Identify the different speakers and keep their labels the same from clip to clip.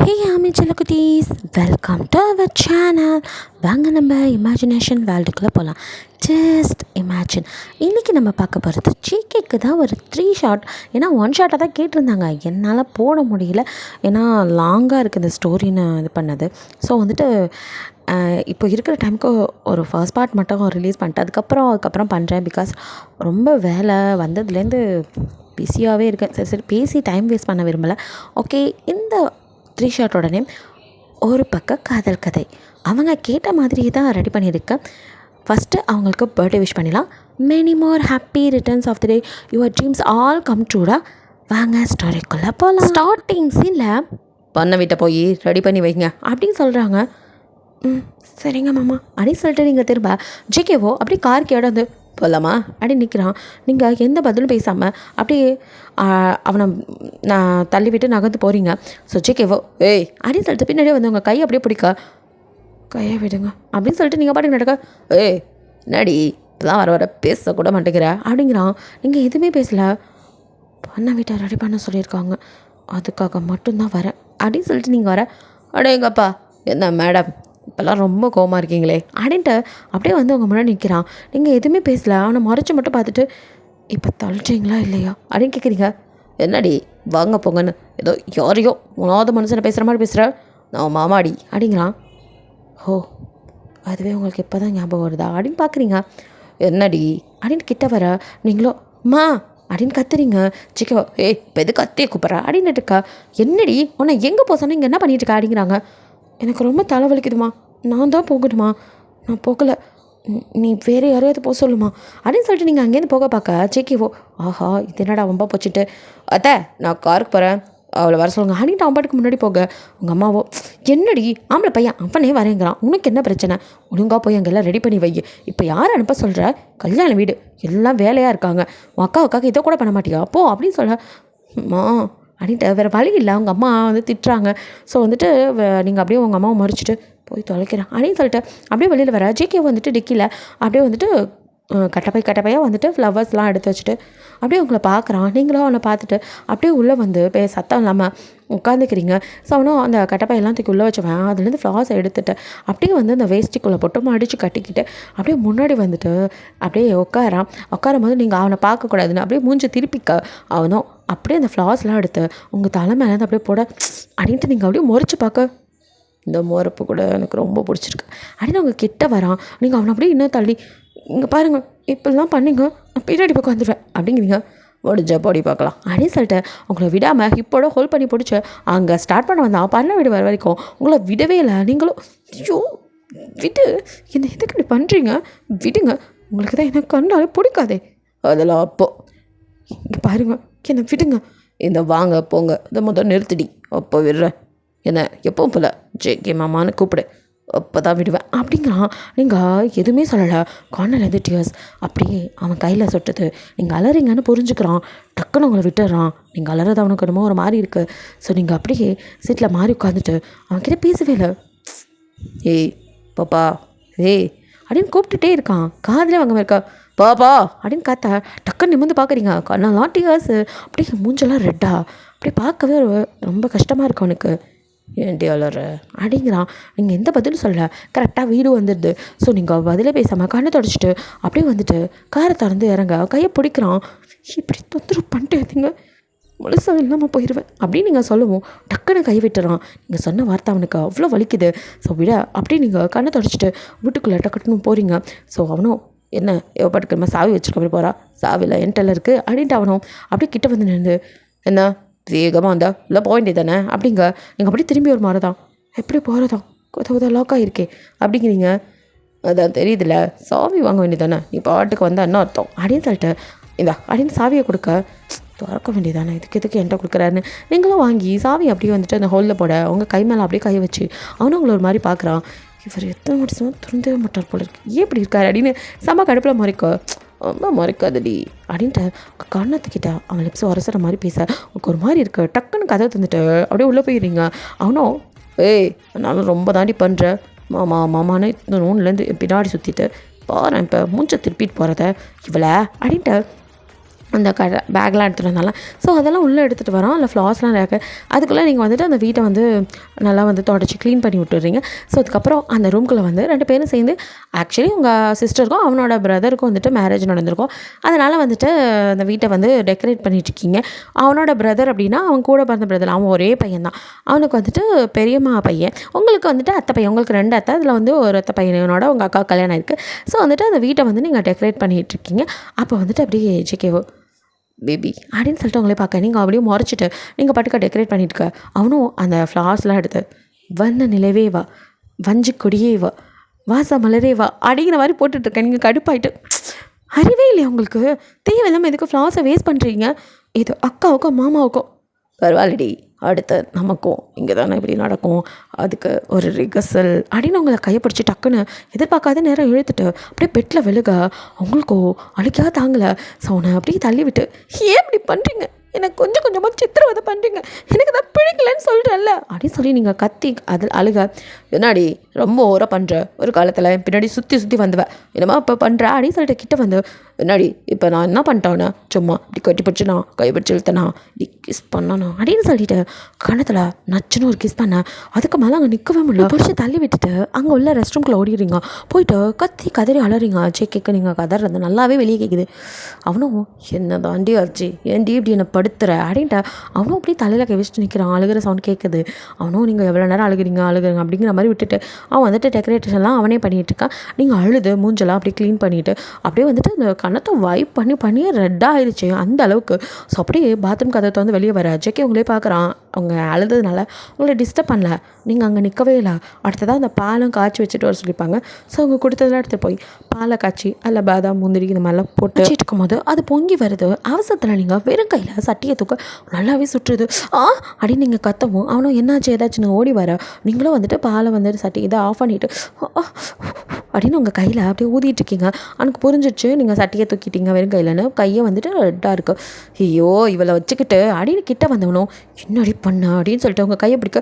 Speaker 1: ஹே ஆமி செல்லக்குட்டீஸ், welcome to our channel. வாங்க நம்ம இமேஜினேஷன் வேர்ல்டுக்குள்ளே போகலாம். Just imagine. இன்றைக்கி நம்ம பார்க்க போகிறது ஜிகேக்கு தான் ஒரு 3 ஷாட். ஏன்னா 1 ஷாட்டாக தான் கேட்டிருந்தாங்க, என்னால் போட முடியல. ஏன்னா லாங்காக இருக்குது இந்த ஸ்டோரின்னு இது பண்ணது. ஸோ வந்துட்டு இப்போ இருக்கிற டைமுக்கு ஒரு ஃபர்ஸ்ட் பார்ட் மட்டும் ரிலீஸ் பண்ணிட்டு அதுக்கப்புறம் பண்ணுறேன். பிகாஸ் ரொம்ப வேலை வந்ததுலேருந்து பிஸியாகவே இருக்கேன். சரி பேசி டைம் வேஸ்ட் பண்ண விரும்பலை. ஓகே, இந்த 3 ஷாட்டோட நேம் ஒரு பக்க காதல் கதை. அவங்க கேட்ட மாதிரி தான் ரெடி பண்ணியிருக்கேன். ஃபஸ்ட்டு அவங்களுக்கு பர்த்டே விஷ் பண்ணிடலாம். Many more happy returns of the day, your dreams all come ட்ரூடா. வாங்க ஸ்டோரிக்குள்ளே போகலாம். ஸ்டார்டிங் சீனில் பொண்ணை வீட்டை போய் ரெடி பண்ணி வைங்க அப்படின்னு சொல்கிறாங்க. சரிங்க மாமா அப்படின்னு சொல்லிட்டு நீங்கள் திரும்ப ஜிகேவோ அப்படி காருக்கு இடம் வந்து போகலாமா அப்படின்னு நிற்கிறான். நீங்கள் எந்த பதிலும் பேசாமல் அப்படியே அவனை நான் தள்ளி விட்டு நகர்ந்து போகிறீங்க. ஸோ ஜிகேவோ ஏய் அப்படின்னு சொல்லிட்டு பின்னாடியே வந்து உங்கள் கையை அப்படியே பிடிக்க, கையை விடுங்க அப்படின்னு சொல்லிட்டு நீங்கள் பாட்டுக்கு நடக்க, ஏய் நடி இப்போலாம் வர பேசக்கூட மாட்டேங்கிற அப்படிங்கிறான். நீங்கள் எதுவுமே பேசலை. பண்ண வீட்டை ரெடி பண்ண சொல்லியிருக்காங்க, அதுக்காக மட்டும்தான் வரேன் அப்படின்னு சொல்லிட்டு நீங்கள் வர, அடேங்கப்பா என்ன மேடம் இப்போல்லாம் ரொம்ப கோவமாக இருக்கீங்களே அப்படின்ட்டு அப்படியே வந்து உங்கள் முன்னாடி நிற்கிறான். நீங்கள் எதுவுமே பேசலை, ஆனால் மறைச்சு மட்டும் பார்த்துட்டு இப்போ தள்ளுறீங்களா இல்லையா அப்படின்னு கேட்குறீங்க. என்னடி வாங்க போங்கன்னு ஏதோ யாரையோ உணாத மனுஷனை பேசுகிற மாதிரி பேசுகிற, நான் மாமாடி அப்படிங்கிறான். ஓ அதுவே உங்களுக்கு இப்போ தான் ஞாபகம் வருதா அப்படின்னு பார்க்குறீங்க. என்னடி அப்படின்னு கிட்ட வர நீங்களோ மா அப்படின்னு கத்துறீங்க. சிக்கோ ஏய் இப்போ எது கத்தியே கூப்பிட்றா அப்படின்னு இருக்கா. என்னடி உன்னை எங்கே போக சொன்னால் இங்கே என்ன பண்ணிட்டு இருக்கா அப்படிங்கிறாங்க. எனக்கு ரொம்ப தலைவலிக்குதுமா, நான் தான் போகணுமா, நான் போகலை, நீ வேறு யாரையாவது போக சொல்லுமா அப்படின்னு சொல்லிட்டு நீங்கள் அங்கேருந்து போக பார்க்க ஜேகேவோ ஆஹா இது என்னடா ரொம்ப போச்சுட்டு, அத்தை நான் காருக்கு போகிறேன் அவளை வர சொல்லுங்க அப்படின்ட்டு அவன் பாட்டுக்கு முன்னாடி போக, உங்கள் அம்மாவோ என்னடி ஆம்பளை பையன் அவனே வரேங்கிறான், உனக்கு என்ன பிரச்சனை, ஒழுங்காக போய் அங்கெல்லாம் ரெடி பண்ணி வை, இப்போ யார் அனுப்ப சொல்கிற, கல்யாண வீடு எல்லாம் வேலையாக இருக்காங்க, உன் அக்காவுக்காக இதை கூட பண்ண மாட்டியா போ அப்படின்னு சொல்ல. மா அப்படின்ட்டு வேறு வழி இல்லை, அவங்க அம்மா வந்து திட்டுறாங்க. ஸோ வந்துட்டு நீங்கள் அப்படியே உங்கள் அம்மாவை மறைச்சிட்டு போய் தொலைக்கிறேன் அப்படின்னு சொல்லிட்டு அப்படியே வெளியில் வர ஜேகே வந்துட்டு டிக்கியில் அப்படியே வந்துட்டு கட்டப்பையாக வந்துட்டு ஃப்ளவர்ஸ்லாம் எடுத்து வச்சுட்டு அப்படியே உங்களை பார்க்குறான். நீங்களும் அவனை பார்த்துட்டு அப்படியே உள்ளே வந்து சத்தம் இல்லாமல் உட்காந்துக்கிறீங்க. ஸோ அவனும் அந்த கட்டப்பையெல்லாம் தூக்கி உள்ளே வச்சுவேன், அதுலேருந்து ஃப்ளார்ஸை எடுத்துட்டு அப்படியே வந்து அந்த வேஸ்டிக்குள்ளே போட்டு மடித்து கட்டிக்கிட்டு அப்படியே முன்னாடி வந்துட்டு அப்படியே உட்காரும் போது நீங்கள் அவனை பார்க்கக்கூடாதுன்னு அப்படியே மூஞ்சி திருப்பிக்க அவனும் அப்படியே அந்த ஃப்ளார்ஸ்லாம் எடுத்து உங்கள் தலை மேலேருந்து அப்படியே போட அப்படின்ட்டு நீங்கள் அப்படியே முறைச்சி பார்க்க, இந்த முறப்பு கூட எனக்கு ரொம்ப பிடிச்சிருக்கு அப்படின்னு அவங்க கிட்ட வரான். நீங்கள் அவனை அப்படியே இன்னும் தள்ளி இங்கே பாருங்கள் இப்படிலாம் பண்ணிங்க நான் பின்னாடி பக்கம் வந்துடுவேன் அப்படிங்கிறீங்க. முடிஞ்ச போடி பார்க்கலாம் அப்படின்னு சொல்லிட்டு உங்களை விடாமல் ஹிப்போட ஹோல்ட் பண்ணி பிடிச்சி அங்கே ஸ்டார்ட் பண்ண வந்தான் பண்ண வீடு வர வரைக்கும் உங்களை விடவே இல்லை. நீங்களும் ஐயோ விடு, என்ன எதுக்கு இப்படி பண்ணுறீங்க, விடுங்க, உங்களுக்கு தான் எனக்கு கண்டாலே பிடிக்காதே, அதெல்லாம் அப்போது இங்கே பாருங்க என்னை விடுங்க, இந்த வாங்க போங்க இதை முதல் நிறுத்திடி, அப்போ விடுறேன், என்ன எப்பவும் போல ஜேகே மாமான்னு கூப்பிடு, அப்போ தான் விடுவேன் அப்படிங்கிறான். நீங்கள் எதுவுமே சொல்லலை, கார்னர்லேருந்து டியர்ஸ் அப்படியே அவன் கையில் சொட்டுது. நீங்கள் அலறீங்கன்னு புரிஞ்சுக்கிறான், டக்குன்னு உங்களை விட்டுறான். நீங்கள் அலறது அவனுக்கு என்னமோ ஒரு மாதிரி இருக்குது. ஸோ நீங்கள் அப்படியே சீட்டில் மாறி உட்காந்துட்டு அவன்கிட்ட பேசவே இல்லை. ஏய் பாப்பா ஏய் அப்படின்னு கூப்பிட்டுட்டே இருக்கான். காதிலே வாங்க இருக்கா பாப்பா அப்படின்னு காத்தா டக்குன்னு நிமிர்ந்து பார்க்குறீங்க. கண்ணெல்லாம் டியர்ஸு அப்படியே மூஞ்செல்லாம் ரெட்டா அப்படியே பார்க்கவே ரொம்ப கஷ்டமாக இருக்கு அவனுக்கு. ஏன்டி அலற அப்படிங்கிறான். நீங்கள் எந்த பதிலும் சொல்ல கரெக்டாக வீடு வந்துடுது. ஸோ நீங்கள் பதிலே பேசாமல் கண்ணை தொடச்சிட்டு அப்படியே வந்துட்டு காரை திறந்து இறங்க கையை பிடிக்கிறான். இப்படி தொந்தரவு பண்ணிட்டு இருந்தீங்க முழுசாக இல்லாமல் போயிடுவேன் அப்படின்னு நீங்கள் சொல்லுவோம். டக்குன்னு கை விட்டுறான். நீங்கள் சொன்ன வார்த்தை அவனுக்கு அவ்வளோ வலிக்குது. ஸோ விட அப்படியே நீங்கள் கண்ணை தொடச்சிட்டு வீட்டுக்குள்ளே டக்குன்னு போகிறீங்க. ஸோ அவனும் என்ன எவ்வளோ சாவி வச்சுருக்க மாதிரி போகிறா, சாவியில் என்கிட்ட இருக்குது அப்படின்ட்டு அவனும் அப்படியே கிட்ட வந்து நின்று என்ன வேகமாக வந்தா இல்லை போக வேண்டியது தானே அப்படிங்க. நீங்கள் அப்படியே திரும்பி ஒரு மாதிரி தான் எப்படி போகிறதான் கொத லாக் ஆகிருக்கே அப்படிங்கிறீங்க. அதான் தெரியுதுல்ல, சாவி வாங்க வேண்டியது தானே, நீ பாட்டுக்கு வந்தால் என்ன அர்த்தம் அப்படின்னு சொல்லிட்டு இந்தா அப்படின்னு சாவியை கொடுக்க, திறக்க வேண்டியதானே இதுக்கு என்கிட்ட கொடுக்குறாருன்னு நீங்களும் வாங்கி சாவி அப்படியே வந்துட்டு அந்த ஹோலில் போட உங்கள் கை மேலே அப்படியே கை வச்சு அவனும் உங்களை ஒரு மாதிரி பார்க்குறான். இவர் எத்தனை முடிச்சும் திருந்தவே மாட்டார் போல இருக்கு, ஏன் இப்படி இருக்காரு அப்படின்னு செம்ம கடுப்பில் மறைக்க, ரொம்ப மறைக்காதடி அப்படின்ட்டு கண்ணத்துக்கிட்ட அவன் லிப்ஸ் உரசுற மாதிரி பேச உங்களுக்கு ஒரு மாதிரி இருக்கு. டக்குன்னு கதை தந்துட்டு அப்படியே உள்ளே போயிடுறீங்க. அவனும் ஏய் நானும் ரொம்ப தாண்டி பண்ணுறேன் மாமான்னு இந்த நூன்லேருந்து பின்னாடி சுற்றிட்டு பாரு இப்போ மூஞ்சை திருப்பிட்டு போகிறத இவளை அப்படின்ட்டு அந்த பேக்லாம் எடுத்துகிட்டு வந்தாலும். ஸோ அதெல்லாம் உள்ளே எடுத்துகிட்டு வரோம். அதில் ஃப்ளார்ஸ்லாம் இருக்குது. அதுக்குள்ளே நீங்கள் வந்துட்டு அந்த வீட்டை வந்து நல்லா வந்து தொடச்சி க்ளீன் பண்ணி விட்டுறீங்க. ஸோ அதுக்கப்புறம் அந்த ரூம்குள்ளே வந்து 2 பேரும் சேர்ந்து ஆக்சுவலி உங்கள் சிஸ்டருக்கும் அவனோட பிரதருக்கும் வந்துட்டு மேரேஜ் நடந்திருக்கும். அதனால் வந்துட்டு அந்த வீட்டை வந்து டெக்கரேட் பண்ணிகிட்ருக்கீங்க. அவனோட பிரதர் அப்படின்னா அவன் கூட பிறந்த பிரதர், அவன் ஒரே பையன் தான். அவனுக்கு வந்துட்டு பெரியம்மா பையன், உங்களுக்கு வந்துட்டு அத்தை பையன். உங்களுக்கு 2 அத்தை, அதில் வந்து ஒரு அத்தை பையனோட உங்கள் அக்கா கல்யாணம் இருக்குது. ஸோ வந்துட்டு அந்த வீட்டை வந்து நீங்கள் டெக்கரேட் பண்ணிகிட்ருக்கீங்க. அப்போ வந்துட்டு அப்படியே ஜேகேவோ பேபி அப்படின்னு சொல்லிட்டு அவங்களே பார்க்க, நீங்கள் அப்படியே முறைச்சிட்டு நீங்கள் பாட்டுக்க டெக்கரேட் பண்ணிட்டுருக்க. அவனும் அந்த ஃப்ளார்ஸ்லாம் எடுத்து வண்ண நிலவே வா, வஞ்சி கொடியே வா, வாச மலரே வா அப்படிங்கிற மாதிரி போட்டுட்ருக்கேன். நீங்கள் கடுப்பாயிட்டு, அறிவே இல்லையா உங்களுக்கு? தேவையில்லாமல் எதுக்கு ஃப்ளார்ஸை வேஸ்ட் பண்ணுறீங்க? இது அக்காவுக்கும் மாமாவுக்கும் பரவாயில்லடி, அடுத்து நமக்கும் இங்கே தானே இப்படி நடக்கும், அதுக்கு ஒரு ரிகர்சல் அப்படின்னு அவங்கள கையை டக்குன்னு எதிர்பார்க்காத நேரம் இழுத்துட்டு அப்படியே பெட்டில் விழுக அவங்களுக்கோ அழுக்கையாக தாங்கலை. ஸோ அவனை அப்படியே தள்ளி விட்டு, ஏன் இப்படி பண்ணுறீங்க? எனக்கு கொஞ்சம் கொஞ்சமாக சித்திரவதை பண்ணுறீங்க, எனக்கு தான் பிடிக்கலன்னு சொல்கிறேன்ல அப்படின்னு சொல்லி நீங்கள் கத்தி அதில் அழுக. என்னாடி ரொம்ப ஓரம் பண்ணுற, ஒரு காலத்தில் பின்னாடி சுற்றி சுற்றி வந்துவேன், என்னமா இப்போ பண்ணுற அப்படின்னு சொல்லிட்டு கிட்ட வந்து, என்னாடி இப்போ நான் என்ன பண்ணிட்டேன்னா, சும்மா இப்படி கட்டி பிடிச்சி நான் கைப்பிடிச்சி இழுத்தனா, இப்படி கிஸ் பண்ணனா அப்படின்னு சொல்லிட்டு கணத்தில் நச்சுன்னு ஒரு கிஸ் பண்ணேன். அதுக்கு மேலே அங்கே நிற்கவே முடியல. பிடிச்சி தள்ளி விட்டுட்டு அங்கே உள்ள ரெஸ்ட் ரூம்குள்ளே ஓடிடுறீங்க. போயிட்டு கத்தி கதறி அலறீங்க. கேட்க நீங்கள் கதறது நல்லாவே வெளியே கேட்குது. அவனும் என்ன தாண்டி ஆச்சு, ஏன்டி இப்படி என்னை படுத்துற அப்படின்ட்டு அவனும் அப்படியே தலையில் கை வச்சுட்டு நிற்கிறான். அழுகிற சவுண்ட் கேட்குது. அவனும் நீங்கள் எவ்வளோ நேரம் அழுகுறீங்க அப்படிங்கிற மாதிரி விட்டுட்டு அவன் வந்துட்டு டெக்கரேஷன்லாம் அவனே பண்ணிகிட்ருக்கான். நீங்கள் அழுது மூஞ்செல்லாம் அப்படியே க்ளீன் பண்ணிவிட்டு அப்படியே வந்துட்டு அந்த கணத்தை வைப் பண்ணி ரெட்டாக ஆயிடுச்சு அந்த அளவுக்கு. ஸோ அப்படியே பாத்ரூம் கதை வந்து வெளியே வர ஜெக்கி உங்களே பார்க்குறான். அவங்க அழுதுனால உங்களை டிஸ்டர்ப் பண்ணல, நீங்கள் அங்கே நிற்கவே இல்லை. அடுத்ததாக அந்த பாலும் காய்ச்சி வச்சுட்டு வர சொல்லிப்பாங்க. ஸோ அவங்க கொடுத்ததெல்லாம் எடுத்துகிட்டு போய் பாலை காய்ச்சி அதில் பாதாம் முந்திரி இந்த மாதிரிலாம் போட்டு வச்சுட்டு இருக்கும்போது அது பொங்கி வருது. அவசரத்தில் நீங்கள் வெறும் கையில் சட்டியை தூக்க நல்லாவே சுற்றுது. அப்படின்னு நீங்கள் கத்தவும் அவனும் என்னாச்சு ஏதாச்சுன்னு ஓடி வர, நீங்களும் வந்துட்டு பாலை வந்துட்டு சட்டி இதை ஆஃப் பண்ணிவிட்டு அப்படின்னு உங்கள் கையில் அப்படியே ஊதிட்டுருக்கீங்க. அவனுக்கு புரிஞ்சிச்சு நீங்கள் சட்டியை தூக்கிட்டீங்க வெறும் கையிலன்னு. கையை வந்துட்டு ரெட்டாக இருக்குது. ஐயோ இவளை வச்சுக்கிட்டு அப்படின்னு கிட்ட வந்தவனும் என்னடி பண்ண அப்படின்னு சொல்லிட்டு உங்கள் கையை பிடிக்க,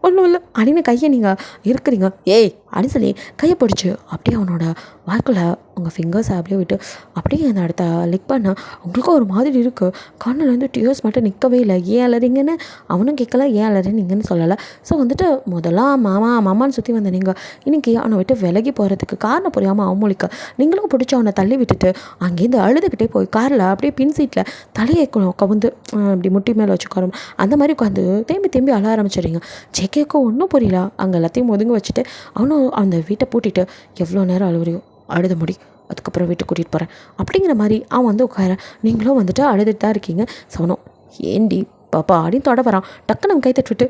Speaker 1: ஒன்றும் இல்லை அப்படின்னு கையை நீங்கள் இருக்கிறீங்க. ஏய் அப்படின்னு சொல்லி கையை பிடிச்சி அப்படியே அவனோட வாய்க்குள்ள உங்கள் ஃபிங்கர்ஸை அப்படியே விட்டு அப்படியே அந்த இடத்த லிக் பண்ண உங்களுக்கும் ஒரு மாதிரி இருக்குது. கண்ணுலேருந்து டியர்ஸ் மட்டும் நிற்கவே இல்லை. ஏன் அலறீங்கன்னு அவனும் கேட்கல, ஏன் அலறீங்கன்னு சொல்லலை. ஸோ வந்துட்டு முதலாம் மாமான்னு சுற்றி வந்த நீங்கள் இன்றைக்கி அவனை விட்டு விலகி போகிறதுக்கு காரணம் புரியாமல் அவமொழிக்க நீங்களும் பிடிச்சி அவனை தள்ளி விட்டுட்டு அங்கேருந்து அழுதுகிட்டே போய் காரில் அப்படியே பின் சீட்டில் தலையை கவுந்து அப்படி முட்டி மேலே வச்சுக்கணும் அந்த மாதிரி உட்காந்து தேம்பி அழ ஆரம்பிச்சிடுறீங்க. ஜேகேக்கும் ஒன்றும் புரியல. அங்கே எல்லாத்தையும் ஒதுங்க வச்சுட்டு அவனும் அந்த வீட்டை பூட்டிட்டு எவ்வளோ நேரம் அழுவுறியோ அழுத முடி, அதுக்கப்புறம் வீட்டுக்கு கூட்டிகிட்டு போகிறேன் அப்படிங்கிற மாதிரி அவன் வந்து உட்கார. நீங்களும் வந்துட்டு அழுதுட்டு தான் இருக்கீங்க. சவனம் ஏண்டி பாப்பா அப்படின்னு தொட வரான். டக்குன்னு நம்ம கை தட்டுவிட்டு,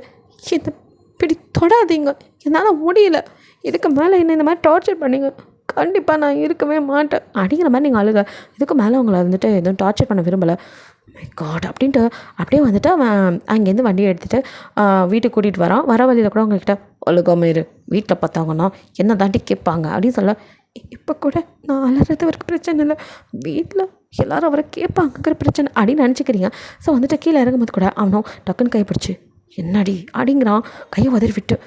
Speaker 1: இந்த இப்படி தொடாதீங்க, என்னால் முடியல, இதுக்கு மேலே என்ன இந்த மாதிரி டார்ச்சர் பண்ணிங்க, கண்டிப்பாக நான் இருக்கவே மாட்டேன் அப்படிங்கிற மாதிரி நீங்கள் அழுக. இதுக்கு மேலே அவங்கள வந்துட்டு எதுவும் டார்ச்சர் பண்ண விரும்பலை. மை காட் அப்படின்ட்டு அப்படியே வந்துட்டு அவன் அங்கேருந்து வண்டியை எடுத்துகிட்டு வீட்டுக்கு கூட்டிகிட்டு வரான். வர வழியில் கூட அவங்கக்கிட்ட ஒழுகாமல் இரு, வீட்டில் பார்த்தாங்கன்னா என்ன தாண்டி கேட்பாங்க அப்படின்னு சொல்ல, இப்போ கூட நான் அலறது அவருக்கு பிரச்சனை இல்லை, வீட்டில் எல்லோரும் அவரை கேட்பாங்கிற பிரச்சனை அப்படின்னு நினச்சிக்கிறீங்க. ஸோ வந்துட்டு கீழே இறங்கும்போது கூட அவனும் டக்குன்னு கைப்பிடிச்சி என்னடி அப்படிங்கிறான். கையை உதறி விட்டு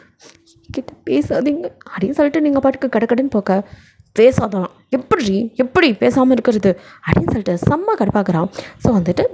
Speaker 1: கிட்ட பேசாதீங்க அப்படின்னு சொல்லிட்டு நீங்கள் பாட்டுக்கு கடன்னு போக்க, பேசாதான் எப்படி பேசாமல் இருக்கிறது அப்படின்னு சொல்லிட்டு செம்ம கடுப்பாக்குறான். ஸோ வந்துட்டு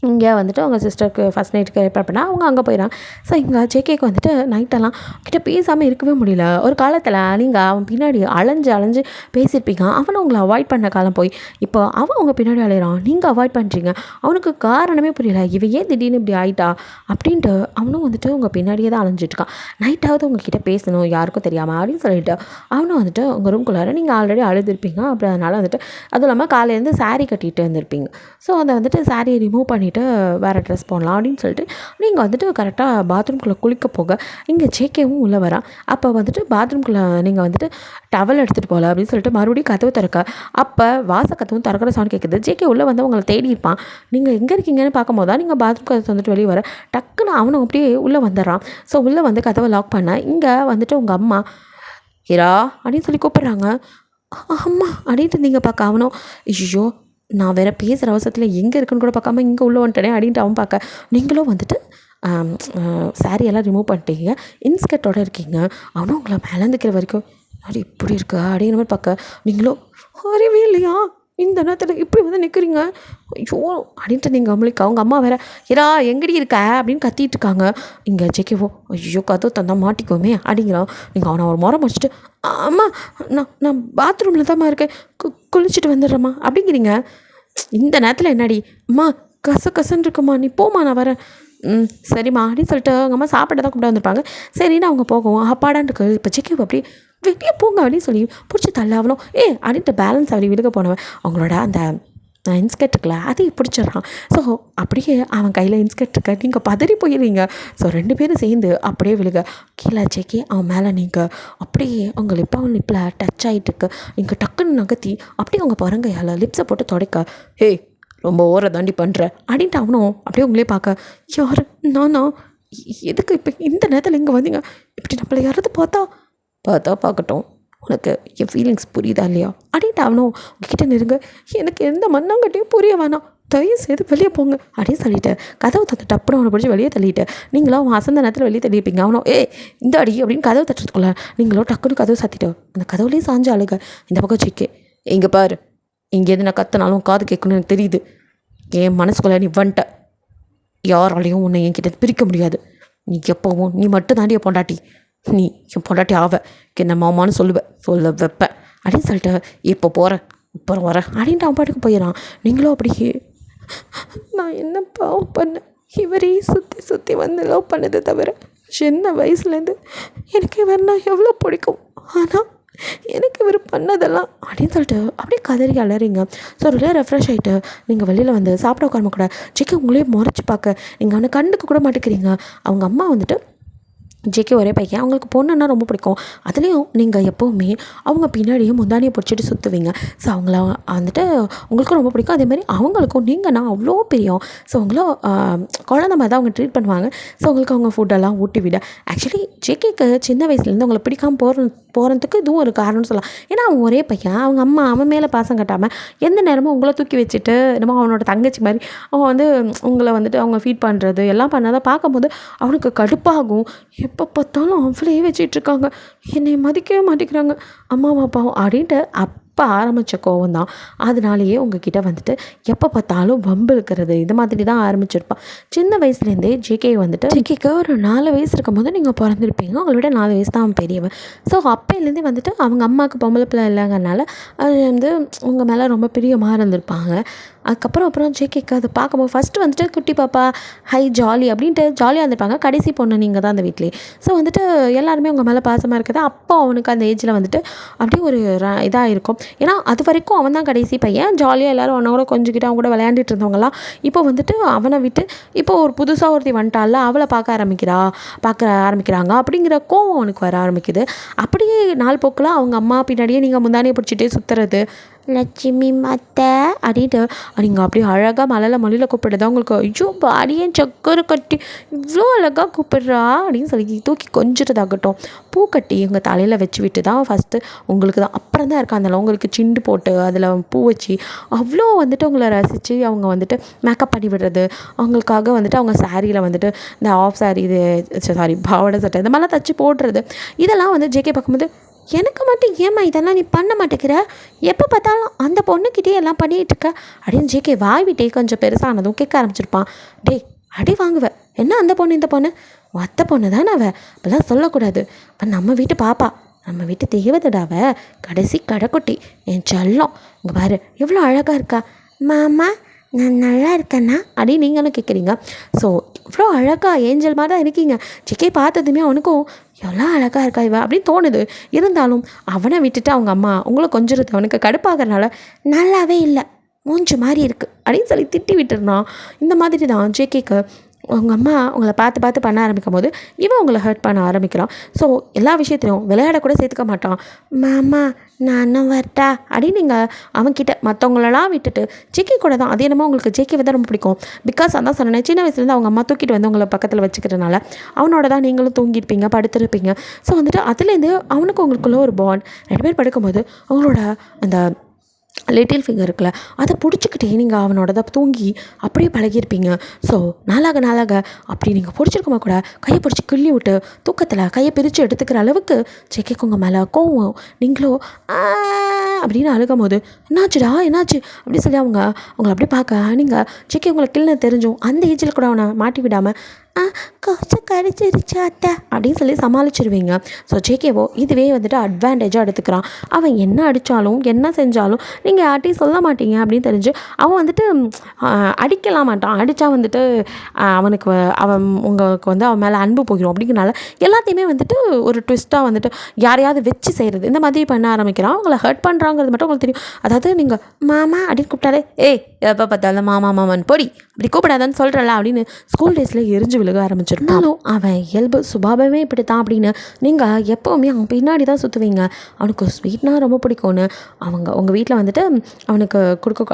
Speaker 1: இங்கே வந்துட்டு அவங்க சிஸ்டருக்கு ஃபஸ்ட் நைட்டுக்கு ஏற்பாடு பண்ணால் அவங்க அங்கே போயிடறான். ஸோ இங்கே ஜேகேக்கு வந்துட்டு நைட்டெல்லாம் கிட்ட பேசாமல் இருக்கவே முடியல. ஒரு காலத்தில் நீங்கள் அவன் பின்னாடி அலைஞ்சு பேசியிருப்பீங்க. அவனை உங்களை அவாய்ட் பண்ண காலம் போய் இப்போ அவன் உங்கள் பின்னாடி அலையிறான், நீங்கள் அவாய்ட் பண்ணுறீங்க. அவனுக்கு காரணமே புரியல, இவன் ஏன் திடீர்னு இப்படி ஆகிட்டா அப்படின்ட்டு அவனும் வந்துட்டு உங்கள் பின்னாடியே தான் அலைஞ்சிட்ருக்கான். நைட்டாவது உங்ககிட்ட பேசணும் யாருக்கும் தெரியாமல் அப்படின்னு சொல்லிட்டு அவனும் வந்துட்டு உங்கள் ரூம்குள்ளார நீங்கள் ஆல்ரெடி அழுதுருப்பீங்க. அப்படி அதனால் வந்துட்டு அதுவும் இல்லாமல் காலையிலேருந்து சாரீ கட்டிகிட்டு வந்திருப்பீங்க. ஸோ அதை வந்துட்டு சாரியை ரிமூவ் பண்ணி வேறு ட்ரெஸ் போடலாம் அப்படின்னு சொல்லிட்டு நீங்கள் வந்துட்டு கரெக்டாக பாத்ரூம்குள்ளே குளிக்க போக இங்கே ஜேகேவும் உள்ளே வரான். அப்போ வந்துட்டு பாத்ரூம்குள்ளே நீங்கள் வந்துட்டு டவல் எடுத்துகிட்டு போகல அப்படின்னு சொல்லிட்டு மறுபடியும் கதவு திறக்க, அப்போ கதவும் திறக்கிற சவுண்ட் கேட்குது. ஜேகே உள்ளே வந்து உங்களை தேடி இருப்பான். நீங்கள் எங்கே இருக்கீங்கன்னு பார்க்கும்போது தான் நீங்கள் பாத்ரூம் கதவை வந்துட்டு வெளியே வர, டக்குன்னு அவனும் அப்படியே உள்ளே வந்துடுறான். ஸோ உள்ளே வந்து கதவை லாக் பண்ண இங்கே வந்துட்டு உங்கள் அம்மா ஹீரா அப்படின்னு சொல்லி கூப்பிட்றாங்க. அம்மா அப்படின்ட்டு நீங்கள் பார்க்க அவனும் ஐயோ நான் வேறு பேசுகிற அவசரத்தில் எங்கே இருக்குன்னு கூட பார்க்காம இங்கே உள்ளே வந்துட்டேனே அப்படின்ட்டு அவன் பார்க்க, நீங்களும் வந்துட்டு சாரியெல்லாம் ரிமூவ் பண்ணிட்டீங்க, இன்ஸ்கர்ட்டோடு இருக்கீங்க. அவனும் உங்களை மேலேந்துக்கிற வரைக்கும் அது இப்படி இருக்கா அப்படிங்கிற மாதிரி பார்க்க, நீங்களும் அறிவே இல்லையா இந்த நேரத்தில் இப்படி வந்து நிற்கிறீங்க, ஐயோ அப்படின்ட்டு நீங்கள் அவங்களுக்கு அவங்க அம்மா வேற ஏரா எங்கடி இருக்க அப்படின்னு கத்திட்டு இருக்காங்க. இங்கே ஜெகேவோ ஐயோ கதவு தந்தா மாட்டிக்கோமே அப்படிங்கிறான். நீங்கள் அவனை ஒரு முறை முடிச்சுட்டு அம்மா நான் பாத்ரூமில் தான்மா இருக்கேன், குளிச்சுட்டு வந்துடுறேம்மா அப்படிங்கிறீங்க. இந்த நேரத்தில் என்னடி அம்மா கசன்னு இருக்குமா, நீ போம்மா நான் வரேன். சரிம்மா அப்படின்னு சொல்லிட்டு அவங்க அம்மா சாப்பிட தான் கூப்பிட்டு வந்திருப்பாங்க. சரின்னு அவங்க போகவும் அப்பாடான் இருக்கு. இப்போ ஜெகேவ் அப்படி வெளியே போங்க அப்படின்னு சொல்லி பிடிச்சி தள்ளாவலும் அப்படின்ட்டு பேலன்ஸ் அப்படி விழுக போனவன் அவங்களோட அந்த இன்ஸ்கர்ட் இருக்குல்ல அதையும் பிடிச்சிட்றான். ஸோ அப்படியே அவன் கையில் இன்ஸ்கர்ட் இருக்க நீங்கள் பதறி போயிடுறீங்க. ஸோ 2 பேரும் சேர்ந்து அப்படியே விழுக கீழே ஜெகே அவன் மேலே நீங்கள் அப்படியே அவங்க அவன் லிப்பில் டச் ஆகிட்டு இருக்கு. நீங்கள் டக்குன்னு நகர்த்தி அப்படியே அவங்க பரங்கையால் லிப்ஸை போட்டு துடைக்க ரொம்ப ஓர தாண்டி பண்ணுற அப்படின்ட்டு அவனும் அப்படியே உங்களே பார்க்க யார் நானா எதுக்கு இப்போ இந்த நேரத்தில் இங்கே வந்தீங்க, இப்படி நம்மளை யாராவது பார்த்தா பார்க்கட்டும், உனக்கு என் ஃபீலிங்ஸ் புரியுதா இல்லையா அப்படின்ட்டு அவனும் உங்ககிட்ட நெருங்க. எனக்கு எந்த மண்ணாங்கட்டையும் புரிய வேணாம், தயவு செய்து வெளியே போங்க அப்படின்னு சொல்லிட்டு கதவு தட்டு டப்புன்னு அவனை பிடிச்சி வெளியே தள்ளிட்டு நீங்களும் அவன் அசந்த நேரத்தில் வெளியே தள்ளியிருப்பீங்க. அவனோ இந்த அடி அப்படின்னு கதவு தட்டுறதுக்குள்ள நீங்களோ டக்குன்னு கதவு சாத்திட்டு அந்த கதவுலேயே சாஞ்சு அழுக. இந்த பக்கம் சிக்கே இங்கே பாரு, இங்கே எது நான் கத்தினாலும் காது கேட்கணும்னு எனக்கு தெரியுது. என் மனசுக்குள்ளே நீ வந்துட்ட, யாராலையும் உன்னை என்கிட்ட பிரிக்க முடியாது. நீ எப்போவும் நீ மட்டும் தாண்டிய பொண்டாட்டி, நீ என் பொண்டாட்டி என்ன மாமான்னு சொல்ல வைப்பேன் அப்படின்னு சொல்லிட்டு இப்போ போகிறேன் அப்புறம் வரேன் அப்படின்ட்டு அவன் பாட்டுக்கு போயிடறான். நீங்களும் அப்படியே நான் என்ன பாவம் பண்ணேன், இவரே சுற்றி வந்து லவ் பண்ணதை தவிர சின்ன வயசுலேருந்து எனக்கு இவர் நான் எவ்வளோ பிடிக்கும், ஆனால் எனக்கு இவர் பண்ணதெல்லாம் அப்படின்னு சொல்லிட்டு அப்படியே கதறி அலறீங்க. ஸோ ஒரு ரெஃப்ரெஷ் ஆகிட்டு நீங்கள் வெளியில் வந்து சாப்பிட உட்காரம கூட ஜெகே உங்களே முறைச்சி பார்க்க நீங்கள் அவனை கண்டுக்க கூட மாட்டேங்கிறீங்க. அவங்க அம்மா வந்துட்டு ஜெகே ஒரே பையன், அவங்களுக்கு பொண்ணுன்னா ரொம்ப பிடிக்கும். அதுலேயும் நீங்கள் எப்போவுமே அவங்க பின்னாடியே முந்தானியை பிடிச்சிட்டு சுற்றுவீங்க. ஸோ அவங்கள வந்துட்டு உங்களுக்கும் ரொம்ப பிடிக்கும். அதேமாதிரி அவங்களுக்கும் நீங்கன்னா அவ்வளோ பிரியம். ஸோ அவங்கள குழந்த மாதிரி தான் அவங்க ட்ரீட் பண்ணுவாங்க. ஸோ அவங்களுக்கு அவங்க ஃபுட்டெல்லாம் ஊட்டி விட ஆக்சுவலி ஜெகேக்கு சின்ன வயசுலேருந்து அவங்களை பிடிக்காமல் போகிறதுக்கு இதுவும் ஒரு காரணம்னு சொல்லலாம். ஏன்னா அவன் ஒரே பையன், அவங்க அம்மா அவன் மேலே பாசம் கட்டாமல் எந்த நேரமும் உங்களை தூக்கி வச்சுட்டு என்னமோ அவனோட தங்கச்சி மாதிரி அவன் வந்து உங்களை வந்துட்டு அவங்க ஃபீட் பண்ணுறது எல்லாம் பண்ணாதான் பார்க்கும்போது அவனுக்கு கடுப்பாகும். எப்போ பார்த்தாலும் அவளே வச்சிட்ருக்காங்க, என்னை மதிக்கவே மாட்டேங்கிறாங்க அம்மாவும் அப்பாவும் அப்படின்ட்டு அப்போ ஆரம்பித்த கோவம் தான். அதனாலேயே உங்ககிட்ட வந்துட்டு எப்போ பார்த்தாலும் வம்பு இருக்கிறது இது மாதிரி தான் ஆரம்பிச்சிருப்பான். சின்ன வயசுலேருந்தே ஜேகே வந்துட்டு ஜேகேக்கு ஒரு 4 வயசு இருக்கும்போது நீங்கள் பிறந்திருப்பீங்க, உங்களோட 4 வயசு தான் அவன் பெரியவன். ஸோ அப்போலேருந்தே வந்துட்டு அவங்க அம்மாவுக்கு பொம்பளை பிள்ளை இல்லைங்கிறனால அது வந்து உங்கள் மேலே ரொம்ப பிரியமாக இருந்திருப்பாங்க. அப்புறம் ஜேகேக்கு அதை பார்க்கும்போது ஃபஸ்ட்டு வந்துட்டு குட்டி பாப்பா ஹை ஜாலி அப்படின்ட்டு ஜாலியாக இருந்திருப்பாங்க. கடைசி பொண்ணு நீங்கள் தான் அந்த வீட்லேயே. ஸோ வந்துட்டு எல்லாருமே உங்கள் மேலே பாசமாக இருக்குது. அப்போ அவனுக்கு அந்த ஏஜில் வந்துட்டு அப்படியே ஒரு இதாக இருக்கும். ஏன்னா அது வரைக்கும் அவன் தான் கடைசி பையன், ஜாலியாக எல்லோரும் அவனோட கொஞ்சிக்கிட்டு அவங்க கூட விளையாண்டுட்டு இருந்தவங்களாம் இப்போ வந்துட்டு அவனை விட்டு இப்போ ஒரு புதுசாக ஒருத்தி வந்துட்டால அவளை பார்க்க ஆரம்பிக்கிறாங்க அப்படிங்கிற கோவம் அவனுக்கு வர ஆரம்பிக்குது. அப்படியே நாள் போக்கில் அவங்க அம்மா பின்னாடியே நீங்கள் முந்தானியை பிடிச்சிட்டே சுற்றுறது லட்சுமி மத்தை அப்படின்ட்டு நீங்கள் அப்படியே அழகாக மொழியில் கூப்பிடுறது அவங்களுக்கு ஐயோ பாடியே சக்கரை கட்டி இவ்வளோ அழகாக கூப்பிடுறா அப்படின்னு சொல்லி தூக்கி கொஞ்சிட்டதாகட்டும். பூ கட்டி எங்கள் தலையில் வச்சு விட்டு தான் ஃபஸ்ட்டு உங்களுக்கு தான் அப்புறம் தான் இருக்காந்தல உங்களுக்கு சிண்டு போட்டு அதில் பூ வச்சு அவ்வளோ வந்துட்டு உங்களை ரசித்து அவங்க வந்துட்டு மேக்கப் பண்ணி விடுறது, அவங்களுக்காக வந்துட்டு அவங்க சாரியில் வந்துட்டு இந்த ஆஃப் சாரி பாவாடை சட்டை இந்த மாதிரிலாம் தச்சு போடுறது இதெல்லாம் வந்து ஜேகே பார்க்கும்போது எனக்கு மட்டும் ஏம்மா இதெல்லாம் நீ பண்ண மாட்டேங்கிற, எப்போ பார்த்தாலும் அந்த பொண்ணுக்கிட்டே எல்லாம் பண்ணிகிட்டு இருக்க அப்படின்னு ஜேகே வாய்விட்டே கொஞ்சம் பெருசானதும் கேட்க ஆரம்பிச்சிருப்பான். அடி வாங்குவேன் என்ன அந்த பொண்ணு இந்த பொண்ணு ஒத்த பொண்ணு தானே அவள், அப்போல்லாம் சொல்லக்கூடாது. இப்போ நம்ம வீட்டு பாப்பா, நம்ம வீட்டு தேவதடாவ கடைசி கடைக்குட்டி என் செல்லம், இங்கே பாரு எவ்வளோ அழகாக இருக்கா மாமா நான் நல்லா இருக்கேன்னா அப்படின்னு நீங்களும் கேட்குறீங்க. ஸோ இவ்வளோ அழகாக ஏஞ்சல் மாதிரி தான் இருக்கீங்க. ஜேகே பார்த்ததுமே அவனுக்கும் எவ்வளோ அழகாக இருக்கா இவ அப்படின்னு தோணுது. இருந்தாலும் அவனை விட்டுட்டு அவங்க அம்மா உங்களை கொஞ்சிறது அவனுக்கு கடுப்பாகிறனால நல்லாவே இல்லை மூஞ்சு மாதிரி இருக்குது அப்படின்னு சொல்லி திட்டி விட்டுருந்தான். இந்த மாதிரி தான் ஜேகேக்கு அவங்க அம்மா உங்களை பார்த்து பண்ண ஆரம்பிக்கும் போது இவன் உங்களை ஹர்ட் பண்ண ஆரம்பிக்கிறான். ஸோ எல்லா விஷயத்தையும் விளையாடக்கூட சேர்த்துக்க மாட்டான். மாமா நானும் வரட்டா அப்படின்னு நீங்கள் அவன்கிட்ட மற்றவங்களெல்லாம் விட்டுட்டு ஜேகே கூட தான். அது என்னமோ உங்களுக்கு ஜேகேவை தான் ரொம்ப பிடிக்கும். பிகாஸ் அதான் சொன்னேன், சின்ன வயசுலேருந்து அவங்க அம்மா தூக்கிட்டு வந்து உங்களை பக்கத்தில் வச்சுக்கிறதுனால அவனோட தான் நீங்களும் தூங்கியிருப்பீங்க படுத்துருப்பீங்க. ஸோ வந்துட்டு அதுலேருந்து அவனுக்கு உங்களுக்குள்ள ஒரு பாண்ட் 2 பேர் படுக்கும்போது அவங்களோட அந்த லிட்டில் ஃபிங்கர் இருக்குல்ல, அதை பிடிச்சிக்கிட்டே நீங்கள் அவனோட தூங்கி அப்படியே பழகியிருப்பீங்க. ஸோ நாளாக நாளாக அப்படி நீங்கள் பிடிச்சிருக்குமா கூட கையை பிடிச்சி கிள்ளி விட்டு தூக்கத்தில் கையை பிரித்து எடுத்துக்கிற அளவுக்கு ஜேகேக்கு உங்கள் மேலே கோவம். நீங்களோ அப்படின்னு அழுகும் போது என்னாச்சுடா என்னாச்சு அப்படி சொல்லி அவங்கள அப்படி பார்க்க நீங்கள் ஜேகே உங்களை கிள்னு தெரிஞ்சும் அந்த ஏஜில் கூட அவனை மாட்டி விடாமல் கொஞ்சம் கடிச்சிருச்சு அத்தை அப்படின்னு சொல்லி சமாளிச்சிருவீங்க. ஸோ ஜேகேவோ இதுவே வந்துட்டு அட்வான்டேஜாக எடுத்துக்கிறான். அவன் என்ன அடித்தாலும் என்ன செஞ்சாலும் நீங்கள் யார்ட்டையும் சொல்ல மாட்டீங்க அப்படின்னு தெரிஞ்சு அவன் வந்துட்டு அடிக்கலாம் மாட்டான். அடித்தா வந்துட்டு அவனுக்கு அவன் உங்களுக்கு வந்து அவன் மேலே அன்பு போயிடும் அப்படிங்கிறனால எல்லாத்தையுமே வந்துட்டு ஒரு ட்விஸ்ட்டாக வந்துட்டு யாரையாவது வச்சு செய்கிறது இந்த மாதிரி பண்ண ஆரம்பிக்கிறான். அவங்கள ஹர்ட் பண்ணுறாங்கிறது மட்டும் உங்களுக்கு தெரியும். அதாவது நீங்கள் மாமா அப்படின்னு கூப்பிட்டாலே ஏய் எப்போ பார்த்தாலும் மாமா மாமான்னு பொடி அப்படி கூப்பிடாதான்னு சொல்கிறல அப்படின்னு ஸ்கூல் டேஸில் எரிஞ்சு விழுக ஆரம்பிச்சிருந்தாலும் அவன் இயல்பு சுபாவமே இப்படி தான் அப்படின்னு நீங்கள் எப்போவுமே அவன் பின்னாடி தான் சுற்றுவீங்க. அவனுக்கு ஸ்வீட்னா ரொம்ப பிடிக்கும்னு உங்கள் வீட்டில் வந்துட்டு அவனுக்கு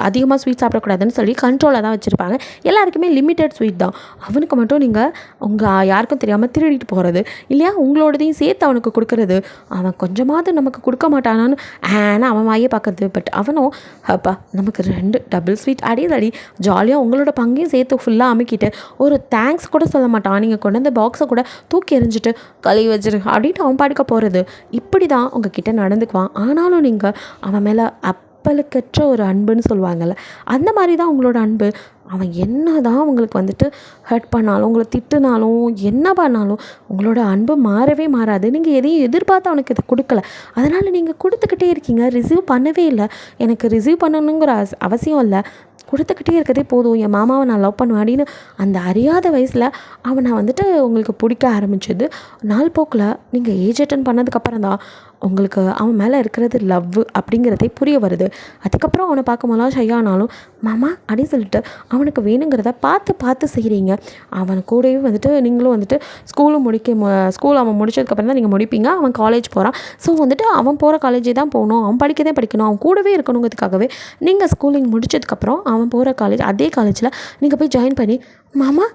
Speaker 1: அதிகமாக ஸ்வீட் சாப்பிடக்கூடாதுன்னு சொல்லி கண்ட்ரோலாக தான் வச்சுருப்பாங்க. எல்லாருக்குமே லிமிட்டட் ஸ்வீட் தான். அவனுக்கு மட்டும் நீங்கள் யாருக்கும் தெரியாமல் திருடிட்டு போகிறது இல்லையா, உங்களோடதையும் சேர்த்து அவனுக்கு கொடுக்குறது. அவன் கொஞ்சமாவது நமக்கு கொடுக்க மாட்டானான்னு ஆனால் அவன் வாயே பார்க்குறது. பட் அவனும் அப்பா நமக்கு 2 டபுள் ஸ்வீட் அடி ஜாலியாக உங்களோட பங்கையும் சேர்த்து ஃபுல்லாக அமுக்கிட்டு ஒரு தேங்க்ஸ் கூட சொல்ல மாட்டான். நீங்கள் கொண்டு வந்த பாக்ஸை கூட தூக்கி எறிஞ்சிட்டு கழுவி வச்சிரு அப்படின்ட்டு அவன் பாடுக்க போகிறது. இப்படி தான் உங்ககிட்ட நடந்துக்குவான். ஆனாலும் நீங்கள் அவன் மேலே அப்பலுக்கற்ற ஒரு அன்புன்னு சொல்லுவாங்கள்ல, அந்த மாதிரி தான் உங்களோட அன்பு. அவன் என்ன தான் உங்களுக்கு வந்துட்டு ஹர்ட் பண்ணாலும் உங்களை திட்டுனாலும் என்ன பண்ணாலும் உங்களோட அன்பு மாறவே மாறாது. நீங்கள் எதையும் எதிர்பார்த்து அவனுக்கு இதை கொடுக்கல, அதனால் நீங்கள் கொடுத்துக்கிட்டே இருக்கீங்க. ரிசீவ் பண்ணவே இல்லை. எனக்கு ரிசீவ் பண்ணணுங்கிற அவசியம் இல்லை, கொடுத்துக்கிட்டே இருக்கதே போதும், என் மாமாவை நான் லவ் பண்ணுவேன் அப்படின்னு அந்த அறியாத வயசில் அவனை வந்துட்டு உங்களுக்கு பிடிக்க ஆரம்பிச்சது. நாள் போக்கில் நீங்கள் ஏஜ் அட்டன் பண்ணதுக்கப்புறம் தான் உங்களுக்கு அவன் மேலே இருக்கிறது லவ் அப்படிங்கிறதே புரிய வருது. அதுக்கப்புறம் அவனை பார்க்கும்போதெல்லாம் ஷையானாலும் மாமா அப்படின்னு சொல்லிட்டு அவனுக்கு வேணுங்கிறத பார்த்து செய்கிறீங்க. அவன் கூடவே வந்துட்டு நீங்களும் வந்துட்டு ஸ்கூல் அவன் முடிச்சதுக்கப்புறம் தான் நீங்கள் முடிப்பீங்க. அவன் காலேஜ் போகிறான். ஸோ வந்துட்டு அவன் போகிற காலேஜே தான் போகணும், அவன் படிக்கணும், அவன் கூடவே இருக்கணுங்கிறதுக்காகவே நீங்கள் ஸ்கூலிங் முடிச்சதுக்கப்புறம் அவன் போகிற அதே காலேஜில் நீங்கள் போய் ஜாயின் பண்ணி மாமா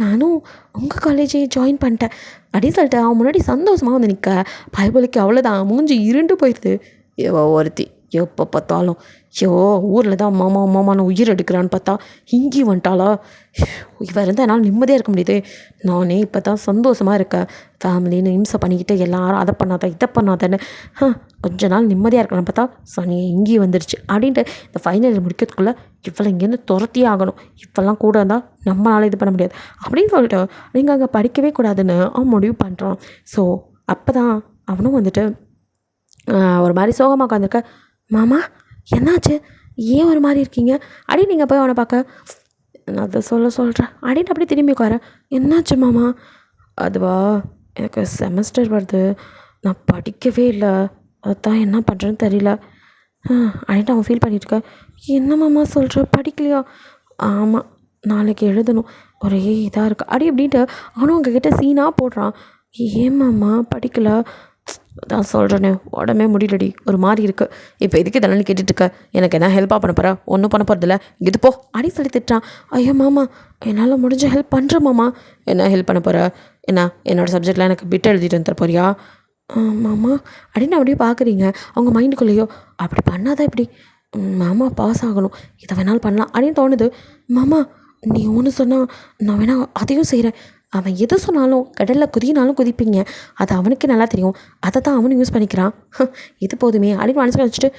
Speaker 1: நானும் உங்கள் காலேஜே ஜாயின் பண்ணிட்டேன் அப்படின்னு சொல்லிட்டு அவன் முன்னாடி சந்தோஷமாக வந்து நிற்க பயபலிக்கு அவ்வளோதான் மூஞ்சி இருண்டு போயிடுது. ஒருத்தி எப்போ பார்த்தாலும் ஊரில் தான் மாமான்னு உயிர் எடுக்கிறான்னு பார்த்தா இங்கி வந்துட்டாளா, இவன் இருந்தால் என்னால் நிம்மதியாக இருக்க முடியுது. நானே இப்போ தான் சந்தோஷமாக இருக்கேன். ஃபேமிலின்னு இம்சை பண்ணிக்கிட்டு எல்லாரும் அதை பண்ணாத இதை பண்ணாதன்னு கொஞ்ச நாள் நிம்மதியாக இருக்கலான்னு பார்த்தா சனியே இங்கேயும் வந்துடுச்சு அப்படின்ட்டு இந்த ஃபைனல் இயர் முடிக்கிறதுக்குள்ளே இவளை இங்கேருந்து துரத்தியே ஆகணும், இப்போல்லாம் கூட இருந்தால் நம்மளால் இது பண்ண முடியாது அப்படின்னு சொல்லிட்டு நீங்கள் அங்கே படிக்கவே கூடாதுன்னு அவன் முடிவு பண்ணுறான். ஸோ அப்போ தான் அவனும் வந்துட்டு ஒரு மாதிரி சோகமாக உட்காந்துருக்க மாமா என்னாச்சு ஏன் ஒரு மாதிரி இருக்கீங்க அப்படின்னு நீங்கள் போய் அவனை பார்க்க நான் அதை சொல்கிறேன் அப்படின்ட்டு அப்படியே திரும்பி உட்கார என்னாச்சு மாமா. அதுவா எனக்கு செமஸ்டர் வருது, நான் படிக்கவே இல்லை, அதுதான் என்ன பண்ணுறேன்னு தெரியல அப்படின்ட்டு அவன் ஃபீல் பண்ணிட்டுருக்க. என்ன மாமா சொல்கிற படிக்கலையா? ஆமாம் நாளைக்கு எழுதணும், ஒரே இதாக இருக்கு அப்படி அப்படின்ட்டு அவனும் உங்ககிட்ட சீனாக போடுறான். ஏன் மாமா படிக்கலை? தான் சொல்கிறேனே உடம்பே முடியலடி ஒரு மாதிரி இருக்குது. இப்போ எதுக்கு இதெல்லாம் கேட்டுட்ருக்க? எனக்கு என்ன ஹெல்ப்பாக பண்ண போகிற? ஒன்றும் பண்ண போகிறதில்ல, இது போ அப்படி சொல்லி திட்டுறான். ஐயோ மாமா என்னால் முடிஞ்ச ஹெல்ப் பண்ணுறேன் மாமா. என்ன ஹெல்ப் பண்ண போகிற? என்ன என்னோடய சப்ஜெக்டில் எனக்கு பிட் எழுதிட்டு வந்து தர போறியா? மாமா அப்படின்னு அப்படியே பார்க்குறீங்க. அவங்க மைண்டுக்குள்ளேயோ அப்படி பண்ணாதான் இப்படி மாமா பாஸ் ஆகணும், இதை வேணாலும் பண்ணலாம் அப்படின்னு தோணுது. மாமா நீ ஒன்று சொன்னால் நான் வேணா அதையும் செய்கிறேன். அவன் எது சொன்னாலும் கடலில் குதினாலும் குதிப்பீங்க, அது அவனுக்கு நல்லா தெரியும், அதை தான் அவனும் யூஸ் பண்ணிக்கிறான். இது போதுமே அப்படின்னு மனசில் வச்சுட்டு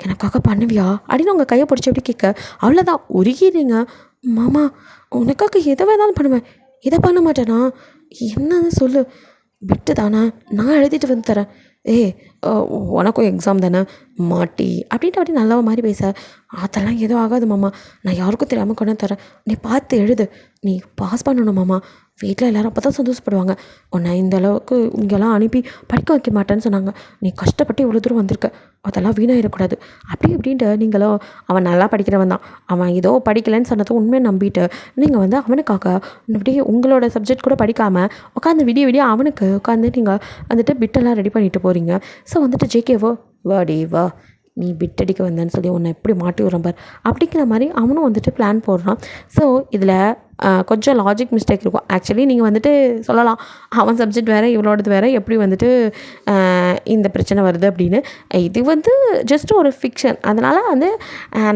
Speaker 1: எனக்காக பண்ணுவியா அப்படின்னு உங்கள் கையை பிடிச்சி எப்படி கேட்க அவ்வளோதான் உருகிறீங்க. மாமா உனக்காக எதை வேணாலும் பண்ணுவேன், இதை பண்ண மாட்டேனா? என்னன்னு சொல்லு, விட்டு தானே நான் எழுதிட்டு வந்து தரேன். உனக்கும் எக்ஸாம் தானே மாட்டி அப்படின்ட்டு அப்படி நல்ல மாதிரி பேச அதெல்லாம் எதுவும் ஆகாது மாமா, நான் யாருக்கும் தெரியாமல் கொண்டு தரேன், நீ பார்த்து எழுது, நீ பாஸ் பண்ணணும் மாமா. வீட்டில் எல்லோரும் அப்போ தான் சந்தோஷப்படுவாங்க. உன்னை இந்த அளவுக்கு இங்கெல்லாம் அனுப்பி படிக்க வைக்க மாட்டேன்னு சொன்னாங்க, நீ கஷ்டப்பட்டு இவ்வளோ தூரம் வந்திருக்க, அதெல்லாம் வீணாயிடக்கூடாது அப்படி இப்படின்ட்டு நீங்களும் அவன் நல்லா படிக்கிறவன் தான், அவன் ஏதோ படிக்கலைன்னு சொன்னதை உண்மையை நம்பிட்டு நீங்கள் வந்து அவனுக்காக இப்படி உங்களோட சப்ஜெக்ட் கூட படிக்காமல் உட்காந்து விடிய அவனுக்கு உட்காந்து நீங்கள் வந்துட்டு பிட்டெல்லாம் ரெடி பண்ணிட்டு போகிறீங்க. ஸோ வந்துட்டு ஜேகேவோ வாடி வா நீ பிட் அடிக்க வந்தேன்னு சொல்லி உன்னை எப்படி மாட்டி விடுறேன் பார் அப்படிங்கிற மாதிரி அவனும் வந்துட்டு பிளான் போடுறான். ஸோ இதில் கொஞ்சம் லாஜிக் மிஸ்டேக் இருக்கும். ஆக்சுவலி நீங்கள் வந்துட்டு சொல்லலாம், அவன் சப்ஜெக்ட் வேறு இவளோடது வேறு, எப்படி வந்துட்டு இந்த பிரச்சனை வருது அப்படின்னு. இது வந்து ஜஸ்ட் ஒரு ஃபிக்ஷன். அதனால் வந்து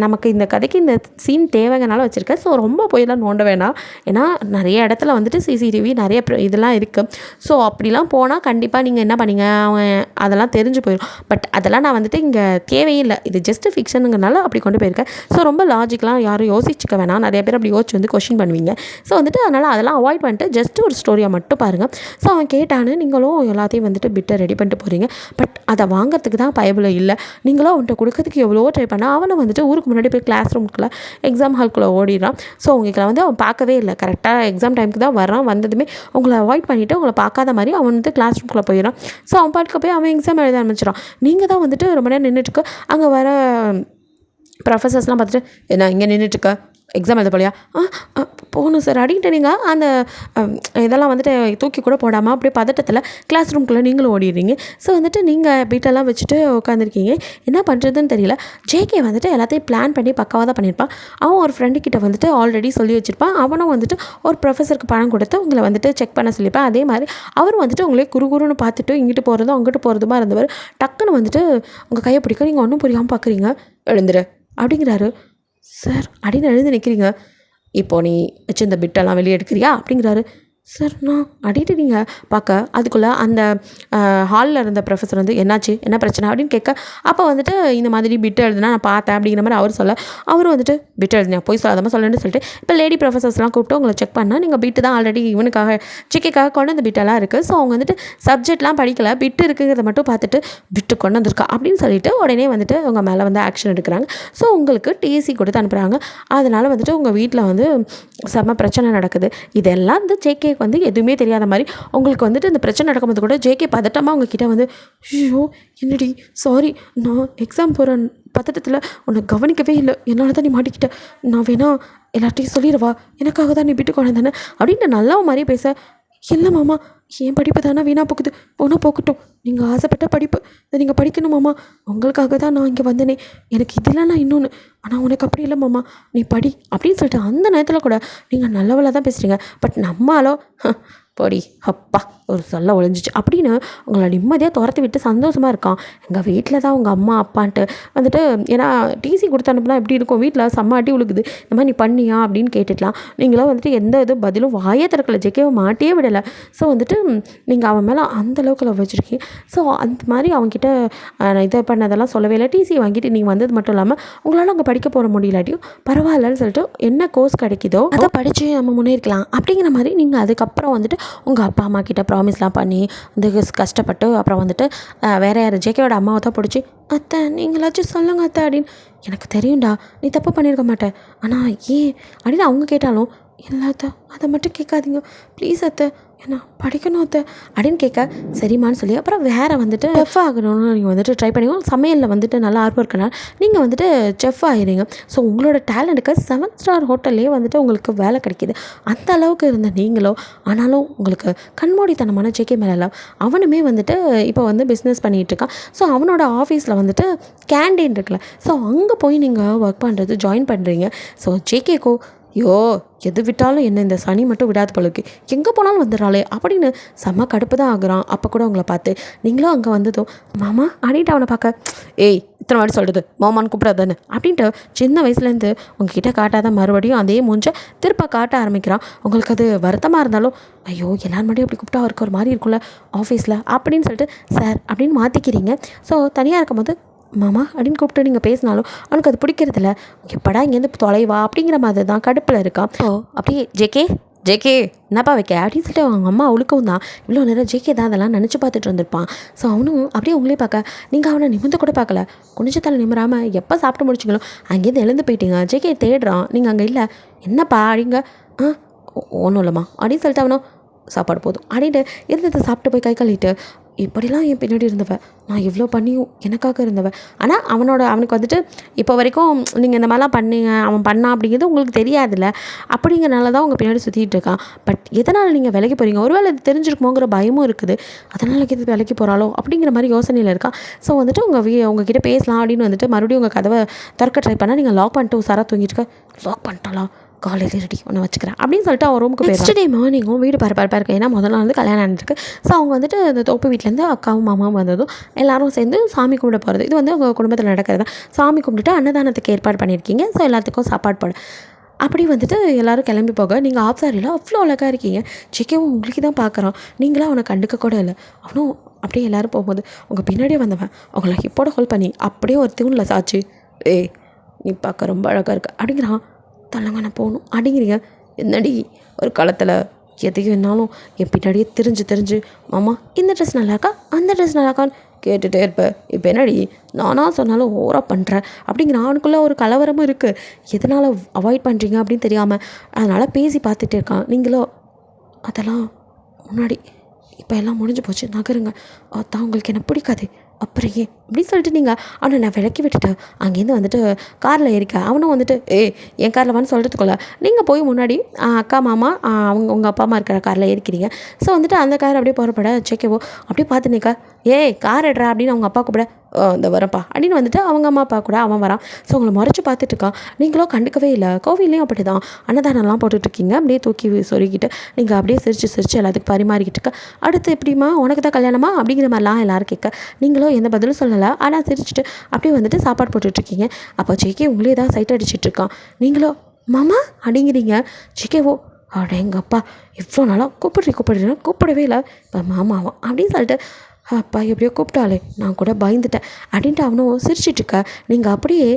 Speaker 1: நமக்கு இந்த கதைக்கு இந்த சீன் தேவைங்கனால வச்சுருக்கேன். ஸோ ரொம்ப போயெல்லாம் நோண்ட வேணாம். ஏன்னா நிறைய இடத்துல வந்துட்டு சிசிடிவி நிறைய இதெல்லாம் இருக்குது. ஸோ அப்படிலாம் போனால் கண்டிப்பாக நீங்கள் என்ன பண்ணீங்க, அவன் அதெல்லாம் தெரிஞ்சு போயிடும். பட் அதெல்லாம் நான் வந்துட்டு இங்கே தேவையே இல்லை, இது ஜஸ்ட்டு ஃபிக்ஷனுங்கிறனால அப்படி கொண்டு போயிருக்கேன். ஸோ ரொம்ப லாஜிக்கெலாம் யாரும் யோசிச்சுக்க வேணாம். நிறைய பேர் அப்படி யோசிச்சு வந்து கொஷின் பண்ணுவீங்க. ஸோ வந்துட்டு அதனால் அதெல்லாம் அவாய்ட் பண்ணிட்டு ஜஸ்ட் ஒரு ஸ்டோரியை மட்டும் பாருங்கள். ஸோ அவன் கேட்டான்னு நீங்களும் எல்லாத்தையும் வந்துட்டு பிட்டை ரெடி பண்ணிட்டு போகிறீங்க. பட் அதை வாங்கிறதுக்கு தான் பயபுல இல்லை. நீங்களும் அவன்கிட்ட கொடுக்கறதுக்கு எவ்வளோ ட்ரை பண்ணால் அவனை வந்துட்டு ஊருக்கு முன்னாடி போய் கிளாஸ் ரூம்குள்ளே எக்ஸாம் ஹால்குள்ளே ஓடிடுறான். ஸோ உங்களுக்கு வந்து அவன் பார்க்கவே இல்லை. கரெக்டாக எக்ஸாம் டைமுக்கு தான் வரான். வந்ததுமே உங்களை அவாய்ட் பண்ணிவிட்டு உங்களை பார்க்காத மாதிரி அவன் வந்து கிளாஸ் ரூம்குள்ளே போயிடறான். ஸோ அவன் பாட்டுக்கு போய் அவன் எக்ஸாம் எழுத ஆரம்பிச்சிடான். நீங்கள் தான் வந்துட்டு ரொம்ப நேரம் நின்றுட்டுருக்கு. அங்கே வர ப்ரொஃபஸர்ஸ்லாம் பார்த்துட்டு, என்ன இங்கே நின்றுட்டுருக்க, எக்ஸாம் எழுத போலையா? போகணும் சார் அப்படின்ட்டு நீங்கள் அந்த இதெல்லாம் வந்துட்டு தூக்கி கூட போடாமல் அப்படியே பதட்டத்தில் கிளாஸ் ரூம்குள்ளே நீங்களும் ஓடிடுறீங்க. ஸோ வந்துட்டு நீங்கள் பீட்டெல்லாம் வச்சுட்டு உட்காந்துருக்கீங்க. என்ன பண்ணுறதுன்னு தெரியல. ஜேகே வந்துட்டு எல்லாத்தையும் பிளான் பண்ணி பக்காவாக தான் பண்ணியிருப்பான். அவன் ஒரு ஃப்ரெண்டுக்கிட்ட வந்துட்டு ஆல்ரெடி சொல்லி வச்சுருப்பான். அவனும் வந்துட்டு ஒரு ப்ரொஃபஸருக்கு பணம் கொடுத்து உங்களை வந்துட்டு செக் பண்ண சொல்லியிருப்பான். அதே மாதிரி அவரும் வந்துட்டு உங்களே குறுகுறுன்னு பார்த்துட்டு இங்கிட்டு போகிறதும் அங்கிட்டு போகிறதுமா இருந்தவர் டக்குன்னு வந்துட்டு உங்கள் கையை பிடிக்க நீங்கள் ஒன்றும் புரியாமல் பார்க்குறீங்க. எழுந்துரு அப்படிங்கிறாரு. சார் அப்படின்னு எழுந்து நிற்கிறீங்க. இப்போது நீ வச்சு இந்த பிட்டெல்லாம் வெளியே எடுக்கிறியா அப்படிங்கிறாரு. சார் நான் அடிட்டு நீங்கள் பார்க்க அதுக்குள்ளே அந்த ஹாலில் இருந்த ப்ரொஃபஸர் வந்து என்னாச்சு என்ன பிரச்சனை அப்படின்னு கேட்க, அப்போ வந்துட்டு இந்த மாதிரி பிட்டு எழுதுனா நான் பார்த்தேன் அப்படிங்கிற மாதிரி அவர் சொல்ல, அவரும் வந்துட்டு பிட்டு எழுதுனா போய் சொல்லாதமாக சொல்லணும்னு சொல்லிட்டு இப்போ லேடி ப்ரொஃபஸர்ஸ்லாம் கூப்பிட்டு உங்களை செக் பண்ணால் நீங்கள் பிட்டு தான் ஆல்ரெடி இவனுக்காக சிக்கைக்காக கொண்டு அந்த பிட்டெல்லாம் இருக்குது. ஸோ அவங்க வந்துட்டு சப்ஜெக்ட்லாம் படிக்கலை, பிட்டு இருக்குங்கிறத மட்டும் பார்த்துட்டு பிட்டு கொண்டு வந்திருக்கா அப்படின்னு சொல்லிட்டு உடனே வந்துட்டு அவங்க மேலே வந்து ஆக்ஷன் எடுக்கிறாங்க. ஸோ உங்களுக்கு டிசி கொடுத்து அனுப்புகிறாங்க. அதனால் வந்துட்டு உங்கள் வீட்டில் வந்து செம்ம பிரச்சனை நடக்குது. இதெல்லாம் வந்து ஜேகே வந்து எதுவுமே தெரியாத மாதிரி உங்களுக்கு வந்துட்டு இந்த பிரச்சனை நடக்கும்போது கூட ஜேகே பதட்டமாக உங்ககிட்ட வந்து, ஐயோ என்னடி சாரி, நான் எக்ஸாம் போகிற பதட்டத்தில் உன்னை கவனிக்கவே இல்லை, என்னால் தான் நீ மாட்டிக்கிட்ட, நான் வேணா எல்லார்ட்டையும் சொல்லிடுவா, எனக்காக தான் நீ விட்டு கொண்டு தானே அப்படின்ட்டு நல்லா மாதிரியே பேச, இல்லை மாமா என் படிப்பு தானே வீணாக போக்குது, ஒன்றா போக்கட்டும், நீங்கள் ஆசைப்பட்ட படிப்பு இதை நீங்கள் படிக்கணும் மாமா, உங்களுக்காக தான் நான் இங்கே வந்தேனே, எனக்கு இதெல்லாம் நான் இன்னொன்று, ஆனால் உனக்கு அப்படி இல்லை மாமா நீ படி அப்படின்னு சொல்லிட்டு அந்த நேரத்தில் கூட நீங்கள் நல்லவளாக தான் பேசுகிறீங்க. பட் நம்மளோ போடி அப்பா ஒரு சொல்ல ஒழிஞ்சிச்சு அப்படின்னு உங்களை நிம்மதியாக துரத்தி விட்டு சந்தோஷமாக இருக்கான். எங்கள் வீட்டில் தான் உங்கள் அம்மா அப்பான்ட்டு வந்துட்டு, ஏன்னா டிசி கொடுத்து அனுப்புனா எப்படி இருக்கும், வீட்டில் செம்ம அடி உழுகுது, இந்த மாதிரி நீ பண்ணியா அப்படின்னு கேட்டுடலாம். நீங்களும் வந்துட்டு எந்த இது பதிலும் வாயே திறக்கலை, ஜெகேவை மாட்டியே விடலை. ஸோ வந்துட்டு நீங்கள் அவன் மேலே அந்தளவுக்கு லவ் வச்சுருக்கீங்க. ஸோ அந்த மாதிரி அவங்ககிட்ட இதை பண்ணதெல்லாம் சொல்லவே இல்லை. டிசி வாங்கிட்டு நீங்கள் வந்தது மட்டும் இல்லாமல் உங்களால் அங்கே படிக்க போகிற முடியலாட்டியும் பரவாயில்லன்னு சொல்லிட்டு என்ன கோர்ஸ் கிடைக்குதோ அதை படித்து நம்ம முன்னேறிக்கலாம் அப்படிங்கிற மாதிரி நீங்கள் அதுக்கப்புறம் வந்துட்டு உங்கள் அப்பா அம்மா கிட்ட ப்ராமிஸ்லாம் பண்ணி வந்து கஷ்டப்பட்டு அப்புறம் வந்துட்டு வேறு யார் ஜேகேயோட அம்மாவை தான் பிடிச்சி, அத்தை நீங்களாச்சும் சொல்லுங்க அத்தை அப்படின்னு, எனக்கு தெரியும்டா நீ தப்பு பண்ணியிருக்க மாட்டேன், ஆனால் ஏன் அப்படின்னு அவங்க கேட்டாலும், இல்லை அத்தை அதை மட்டும் கேட்காதீங்க ப்ளீஸ் அத்தை, ஏன்னா படிக்கணும் அத்தை அப்படின்னு கேட்க, சரிம்மான்னு சொல்லி அப்புறம் வேறு வந்துட்டு செஃப் ஆகணும்னு நீங்கள் வந்துட்டு ட்ரை பண்ணி சமையலில் வந்துட்டு நல்லா ஆர்வம் இருக்கனால நீங்கள் வந்துட்டு செஃப் ஆகிடுங்க. ஸோ உங்களோட டேலண்ட்டுக்கு 7 ஸ்டார் ஹோட்டல்லே வந்துட்டு உங்களுக்கு வேலை கிடைக்கிது. அந்த அளவுக்கு இருந்த நீங்களோ ஆனாலும் உங்களுக்கு கண்மூடித்தனமான ஜேகே மேலே அவனுமே வந்துட்டு இப்போ வந்து பிஸ்னஸ் பண்ணிகிட்ருக்கான். ஸோ அவனோட ஆஃபீஸில் வந்துட்டு கேண்டீன் இருக்குல்ல, ஸோ அங்கே போய் நீங்கள் ஒர்க் பண்ணுறது ஜாயின் பண்ணுறீங்க. ஸோ ஜேகேக்கோ யோ எது விட்டாலும் என்ன இந்த சனி மட்டும் விடாது போலக்கு, எங்கே போனாலும் வந்துடுறாளே அப்படின்னு செம்ம கடுப்பு தான் ஆகுறான். அப்போ கூட உங்களை பார்த்து நீங்களும் அங்கே வந்ததும் மாமா அப்படின்ட்டு அவனை பார்க்க, ஏய் இத்தனை வாட்டி சொல்கிறது மாமான்னு கூப்பிடாதானே அப்படின்ட்டு சின்ன வயசுலேருந்து உங்ககிட்ட காட்டாத மறுபடியும் அதே மூஞ்ச திருப்ப காட்ட ஆரம்பிக்கிறான். உங்களுக்கு அது வருத்தமாக இருந்தாலும், ஐயோ எல்லாரும் மட்டும் அப்படி கூப்பிட்டா அவருக்கு ஒரு மாதிரி இருக்கும்ல ஆஃபீஸில் அப்படின்னு சொல்லிட்டு சார் அப்படின்னு மாற்றிக்கிறீங்க. ஸோ தனியாக இருக்கும்போது மாமா அப்படின்னு கூப்பிட்டு நீங்கள் பேசினாலும் அவனுக்கு அது பிடிக்கிறதில்ல, எப்படா இங்கேருந்து தொலைவா அப்படிங்கிற மாதிரி தான் கடுப்பில் இருக்கான். ஸோ அப்படியே ஜேகே ஜேகே என்னப்பா வைக்க அப்படின்னு சொல்லிட்டு அவங்க அம்மா அவளுக்கும் தான் இவ்வளோ நேரம் ஜேகே தான் அதெல்லாம் நினச்சி பார்த்துட்டு இருந்திருப்பான். ஸோ அவனும் அப்படியே உங்களே பார்க்க, நீங்கள் அவனை நிமிர்ந்து கூட பார்க்கல, குனிஞ்சத்தால் நிமிராமல் எப்போ சாப்பிட்டு முடிச்சிங்களோ அங்கேருந்து எழுந்து போயிட்டீங்க. ஜேகே தேடுறான், நீங்கள் அங்கே இல்லை, என்னப்பா அப்படிங்க, ஒன்றும் இல்லைம்மா அப்படின்னு சொல்லிட்டு அவனும் சாப்பாடு போதும் அப்படின்ட்டு இருந்ததை சாப்பிட்டு போய் கை கழுவிட்டு, இப்படிலாம் என் பின்னாடி இருந்தவன், நான் இவ்வளோ பண்ணியும் எனக்காக இருந்தவன், ஆனால் அவனுக்கு வந்துட்டு இப்போ வரைக்கும் நீங்கள் இந்த மாதிரிலாம் பண்ணீங்க அவன் பண்ணான் அப்படிங்கிறது உங்களுக்கு தெரியாதுல்ல, அப்படிங்கிறனால தான் உங்கள் பின்னாடி சுற்றிட்டு இருக்கான். பட் எதனால் நீங்கள் விலைக்கு போகிறீங்க, ஒருவேளை இது தெரிஞ்சிருக்குமோங்கிற பயமும் இருக்குது, அதனால் இது விலைக்கு போகிறாளோ அப்படிங்கிற மாதிரி யோசனையில் இருக்கான். ஸோ வந்துட்டு உங்ககிட்ட பேசலாம் அப்படின்னு வந்துட்டு மறுபடியும் உங்கள் கதவை திறக்க ட்ரை பண்ணால் நீங்கள் லாக் பண்ணிட்டு உசாராக தூங்கிட்டு இருக்க, லாக் பண்ணிட்டாளா காலையில் ரெடி ஒன்று வச்சுக்கிறேன் அப்படின்னு சொல்லிட்டு அவன் ரூமுக்கு போய் நெக்ஸ்ட் டே மார்னிங்கும் வீடு பரபரப்பாக இருக்குது. ஏன்னா முதல்ல வந்து கல்யாணம் ஆகிருக்கு. ஸோ அவங்க வந்துட்டு அந்த தோப்பு வீட்டிலேருந்து அக்காவும் மாமாவும் வந்ததும் எல்லோரும் சேர்ந்து சாமி கும்பிட போகிறது. இது வந்து அவங்க குடும்பத்தில் நடக்கிறது. சாமி கும்பிட்டுட்டு அன்னதானத்துக்கு ஏற்பாடு பண்ணியிருக்கீங்க. ஸோ எல்லாத்துக்கும் சாப்பாடு போட அப்படி வந்துட்டு எல்லோரும் கிளம்பி போக நீங்கள் ஆஃப் சாரியில் அவ்வளோ அழகாக இருக்கீங்க. சிக்கவும் உங்களுக்கு தான் பார்க்குறான். நீங்களாம் அவனை கண்டுக்க கூட இல்லை. அவனும் அப்படியே எல்லோரும் போகும்போது உங்கள் பின்னாடியே வந்தவன் அவங்கள ஹிப்போட ஹோல்ட் பண்ணி அப்படியே ஒரு தூணில் சாச்சு, ஏய் நீ பார்க்க ரொம்ப அழகாக இருக்க அப்படிங்கிறான். தள்ளங்க நான் போகணும் அப்படிங்கிறீங்க. என்னடி ஒரு காலத்தில் எதையும் என்னாலும் என் பின்னாடியே தெரிஞ்சு மாமா இந்த ட்ரெஸ் நல்லாக்கா அந்த ட்ரெஸ் நல்லாக்கான்னு கேட்டுகிட்டே இருப்பேன். இப்போ என்னடி நானாக சொன்னாலும் ஓவராக பண்ணுறேன் அப்படிங்கிற ஆணுக்குள்ளே ஒரு கலவரமும் இருக்குது. எதனால் அவாய்ட் பண்ணுறீங்க அப்படின்னு தெரியாமல் அதனால் பேசி பார்த்துட்டே இருக்கான். நீங்களோ அதெல்லாம் முன்னாடி இப்போ எல்லாம் முடிஞ்சு போச்சு, நகருங்க, அதான் உங்களுக்கு என்ன பிடிக்காது அப்புறம் ஏன் அப்படின்னு சொல்லிட்டு நீங்கள் அவனை நான் விளக்கி விட்டுட்டேன். அங்கேருந்து வந்துட்டு காரில் ஏறிக்க அவனும் வந்துட்டு என் காரில் வான்னு சொல்கிறதுக்குள்ள நீங்கள் போய் முன்னாடி அக்கா மாமா உங்கள் அப்பா அம்மா இருக்கிற காரில் ஏறிக்கிறீங்க. ஸோ வந்துட்டு அந்த கார் அப்படியே போகிறப்பட செக்கவோ அப்படியே பார்த்து நிற்க, கார் எடுறா அப்படின்னு அவங்க அப்பா கூப்பிட இந்த வரப்பா அப்படின்னு வந்துட்டு அவங்க அம்மா அப்பா கூட அவன் வரான். ஸோ உங்களை முறைச்சி பார்த்துட்டு இருக்கான். நீங்களும் கண்டுக்கவே இல்லை. கோவில்லையும் அப்படி தான் அன்னதானம்லாம் போட்டுட்ருக்கீங்க. அப்படியே தூக்கி சொருகிட்டு நீங்கள் அப்படியே சிரித்து எல்லாத்துக்கும் பரிமாறிக்கிட்டு இருக்க. அடுத்து எப்படிமா உனக்கு தான் கல்யாணமா அப்படிங்கிற மாதிரிலாம் எல்லோரும் கேட்க நீங்களும் எந்த பதிலும் சொல்லலை. ஆனால் சிரிச்சுட்டு அப்படியே வந்துட்டு சாப்பாடு போட்டுட்ருக்கீங்க. அப்போ ஜேகே உங்களே தான் சைட் அடிச்சிட்ருக்கான். நீங்களோ மாமா அப்படிங்கிறீங்க. ஜேகேவோ அட எங்கள் அப்பா இவ்வளோ நாளாக கூப்பிடுறேன் கூப்பிடவே இல்லை, இப்போ மாமாவான் அப்படின்னு சொல்லிட்டு அப்பா எப்படியோ கூப்பிட்டாலே நான் கூட பயந்துட்டேன் அப்படின்ட்டு அவனும் சிரிச்சிட்ருக்க. நீங்கள் அப்படியே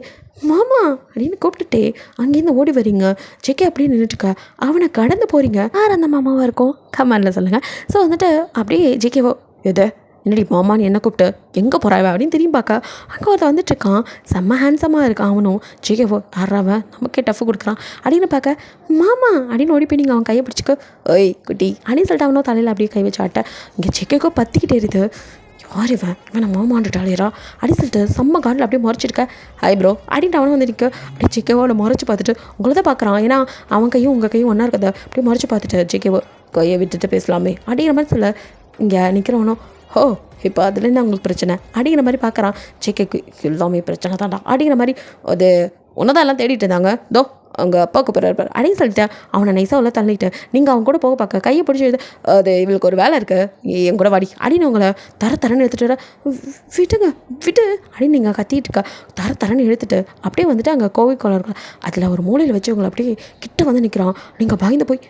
Speaker 1: மாமா அப்படின்னு கூப்பிட்டுட்டே அங்கேருந்து ஓடி வரீங்க. ஜெகே அப்படியே நின்றுட்டுருக்க. அவனை கடந்து போகிறீங்க. யார் அந்த மாமாவாக இருக்கும் கமெண்டில் சொல்லுங்கள். ஸோ வந்துட்டு அப்படியே ஜெகேவோ எது என்னடி மாமான்னு என்ன கூப்பிட்டு எங்கே போகிறாவ அப்படின்னு திரும்பி பார்க்க அங்கே ஒருத்த வந்துட்டுருக்கான். செம்ம ஹேண்ட்ஸமாக இருக்கான் அவனும். ஜெகேவோ யாராவன் நமக்கே டஃப் கொடுக்குறான் அப்படின்னு பார்க்க மாமா அப்படின்னு ஓடி போய் நீங்கள் அவன் கையை பிடிச்சிக்க ஓய் குட்டி அப்படின்னு சொல்லிட்டு அவனும் தலையில் அப்படியே கை வச்சு ஆட்ட. இங்கே ஜெகேக்கோ பற்றிக்கிட்டே இருக்குது. யார் இவனை மாமாண்டுட்டாளேரா அப்படின்னு சொல்லிட்டு செம்ம காண்டில் அப்படியே முறைச்சிருக்க. ஹை ப்ரோ அப்படின்ட்டு அவனும் வந்து நிற்க. அப்படியே ஜெகேவோட முறைச்சி பார்த்துட்டு உங்களை தான் பார்க்குறான். ஏன்னா அவன் கையும் உங்கள் கையும் ஒன்றா இருக்கதை அப்படியே முறைச்சி பார்த்துட்டு ஜெகேவோ கையை விட்டுட்டு பேசலாமே அப்படிங்கிற மாதிரி சொல்ல இங்கே நிற்கிறவனும் இப்போ அதுலேருந்து அவங்களுக்கு பிரச்சனை அப்படிங்கிற மாதிரி பார்க்குறான். ஜேகேக்கு எல்லாமே பிரச்சனை தான்டா அப்படிங்கிற மாதிரி அது ஒன்று எல்லாம் தேடிட்டு இருந்தாங்க. அவங்க அப்பாவுக்கு பிறகு அப்படின்னு சொல்லிட்டேன். அவனை நைஸாக உள்ள தள்ளிட்டேன். நீங்கள் அவங்க கூட போக பார்க்க கையை பிடிச்சி அது இவளுக்கு ஒரு வேலை இருக்குது என் கூட வாடி அப்படின்னு அவங்கள தரன்னு எடுத்துகிட்டு வர விட்டு அப்படின்னு நீங்கள் கத்திட்டு இருக்கா. தரன்னு எடுத்துகிட்டு அப்படியே வந்துட்டு அங்கே கோவில் குளம் இருக்கலாம். அதில் ஒரு மூலையில் வச்சு அவங்களை அப்படியே கிட்ட வந்து நிற்கிறான். நீங்கள் பயந்து போய்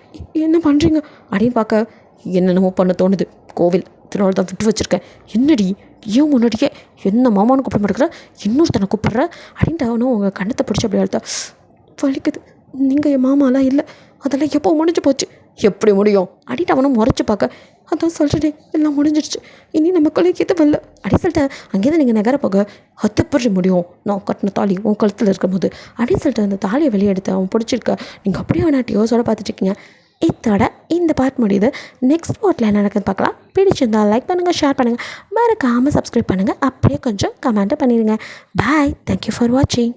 Speaker 1: என்ன பண்ணுறீங்க அப்படின்னு பார்க்க என்னென்னமோ பண்ண தோணுது. கோவில் திருநாள் தான் விட்டு வச்சுருக்கேன். என்னடி ஏன் முன்னாடியே என்ன மாமானு கூப்பிட மாட்டேங்கிற இன்னொருத்தனை கூப்பிட்ற அப்படின்ட்டு அவனும் உங்கள் கண்ணத்தை பிடிச்சி அப்படி அழுத்தா வலிக்குது. நீங்கள் என் மாமாலாம் இல்லை, அதெல்லாம் எப்போ முடிஞ்சு போச்சு. எப்படி முடியும் அப்படின்ட்டு அவனும் முறைச்சி பார்க்க அதான் சொல்கிறேன் எல்லாம் முடிஞ்சிடுச்சு, இனி நமக்குள்ளே எதுவும் இல்லை அப்படின்னு சொல்லிட்டு அங்கேருந்து நீங்கள் நகர போக அது எப்படி முடியும் நான் கட்டின தாலி உன் கழுத்தில் இருக்கும் போது அப்படின்னு சொல்லிட்டு அந்த தாலியை வெளியே எடுத்து அவன் பிடிச்சிருக்க. நீங்கள் அப்படியே அவனாட்டி யோசோட பார்த்துட்ருக்கீங்க. இதோட இந்த பார்ட் முடியுது. நெக்ஸ்ட் பார்ட்டில் என்ன நடக்குதுன்னு பார்க்கலாம். பிடிச்சிருந்தால் லைக் பண்ணுங்கள், ஷேர் பண்ணுங்கள், மறக்காமல் சப்ஸ்கிரைப் பண்ணுங்கள், அப்படியே கொஞ்சம் கமெண்ட்டை பண்ணிடுங்க. பாய், தேங்க்யூ ஃபார் வாட்சிங்.